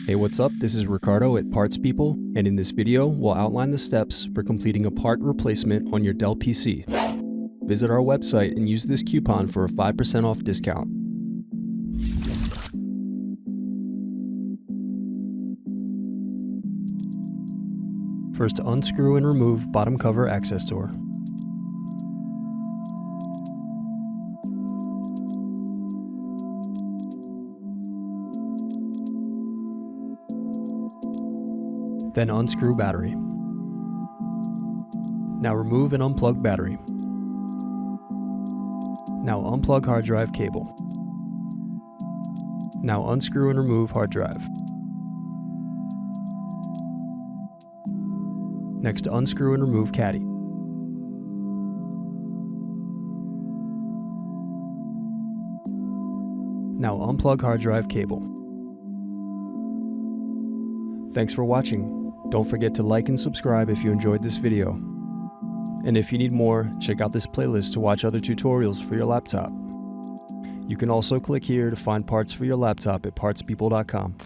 Hey, what's up? This is Ricardo at Parts People, and in this video, we'll outline the steps for completing a part replacement on your Dell PC. Visit our website and use this coupon for a 5% off discount. First, unscrew and remove bottom cover access door. Then unscrew battery. Now remove and unplug battery. Now unplug hard drive cable. Now unscrew and remove hard drive. Next, unscrew and remove caddy. Now unplug hard drive cable. Thanks for watching. Don't forget to like and subscribe if you enjoyed this video. And if you need more, check out this playlist to watch other tutorials for your laptop. You can also click here to find parts for your laptop at partspeople.com.